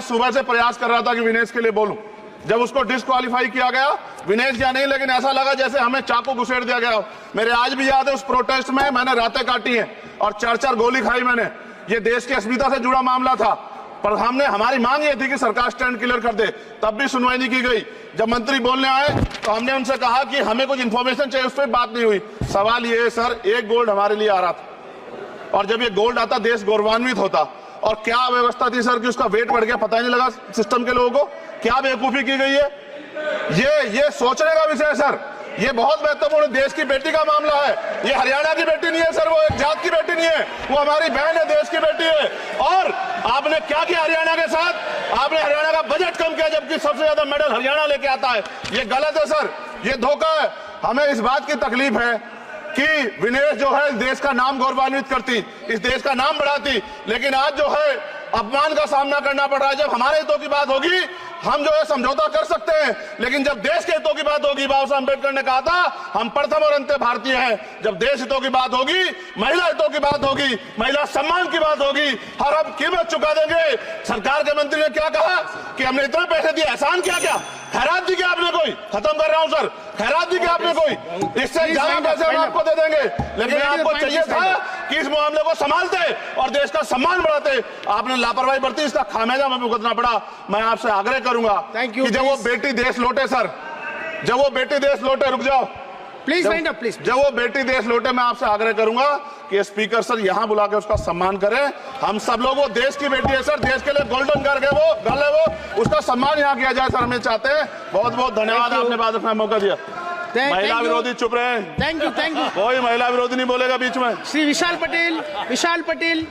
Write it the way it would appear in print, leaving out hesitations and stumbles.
सुबह से प्रयास कर रहा था कि विनेश के लिए बोलूं। जब उसको डिस्क्वालीफाई किया गया, विनेश या नहीं, लेकिन ऐसा लगा जैसे हमें चाकू घुसेड़ दिया गया। मेरे आज भी याद है उस प्रोटेस्ट में मैंने रातें काटी हैं और 4-4 गोली खाई मैंने। ये देश की अस्मिता से जुड़ा मामला था, पर हमने हमारी मांग ये थी कि सरकार स्टैंड क्लियर कर दे, तब भी सुनवाई नहीं की गई। जब मंत्री बोलने आए तो हमने उनसे कहा कि हमें कुछ इंफॉर्मेशन चाहिए, उस पर बात नहीं हुई। सवाल ये है सर, एक गोल्ड हमारे लिए आ रहा था और जब ये गोल्ड आता देश गौरवान्वित होता। और क्या व्यवस्था थी सर कि उसका वेट बढ़ गया, पता ही नहीं लगा सिस्टम के लोगों को। क्या बेवकूफी की गई है, ये सोचने का विषय है सर। ये बहुत महत्वपूर्ण, देश की बेटी का मामला है। ये हरियाणा की बेटी नहीं है सर, वो एक जात की बेटी नहीं है, वो हमारी बहन है, देश की बेटी है। और आपने क्या किया हरियाणा के साथ? आपने हरियाणा का बजट कम किया, जबकि सबसे ज्यादा मेडल हरियाणा लेके आता है। ये गलत है सर, ये धोखा है। हमें इस बात की तकलीफ है कि विनेश जो है देश का नाम गौरवान्वित करती, इस देश का नाम बढ़ाती, लेकिन आज जो है अपमान का सामना करना पड़ रहा है। जब हमारे हितों की बात होगी हम जो है समझौता कर सकते हैं, लेकिन जब देश के हितों की बात होगी, बाबा साहब अम्बेडकर ने कहा था हम प्रथम और अंत्य भारतीय हैं। जब देश हितों की बात होगी, महिला हितों की बात होगी, महिला सम्मान की बात होगी, हर हम कीमत चुका देंगे। सरकार के मंत्री ने क्या कहा कि हमने इतने पैसे दिए, एहसान क्या खैरात दी क्या आपने कोई? खत्म कर रहा हूं सर, खैरात दी क्या आपने कोई? इससे ज्यादा पैसे हम आपको दे देंगे, लेकिन आपको चाहिए था कि इस मामले को संभालते और देश का सम्मान बढ़ाते। आपने लापरवाही बरती, इसका खामियाजा हमें भुगतना पड़ा। मैं आपसे आग्रह करूंगा कि जब वो बेटी देश लौटे सर, जब वो बेटी देश लौटे, रुक जाओ प्लीज, प्लीज, जब वो बेटी देश लौटे, मैं आपसे आग्रह करूंगा कि स्पीकर सर यहां बुला के उसका सम्मान करें। हम सब लोग, वो देश की बेटी है सर, देश के लिए गोल्डन गर्ल है वो, गर्ल है वो, उसका सम्मान यहां किया जाए सर, हमें चाहते हैं। बहुत बहुत धन्यवाद, आपने बात रखने का मौका दिया। महिला विरोधी चुप रहे। Thank you. कोई महिला विरोधी नहीं बोलेगा बीच में। श्री विशाल पटेल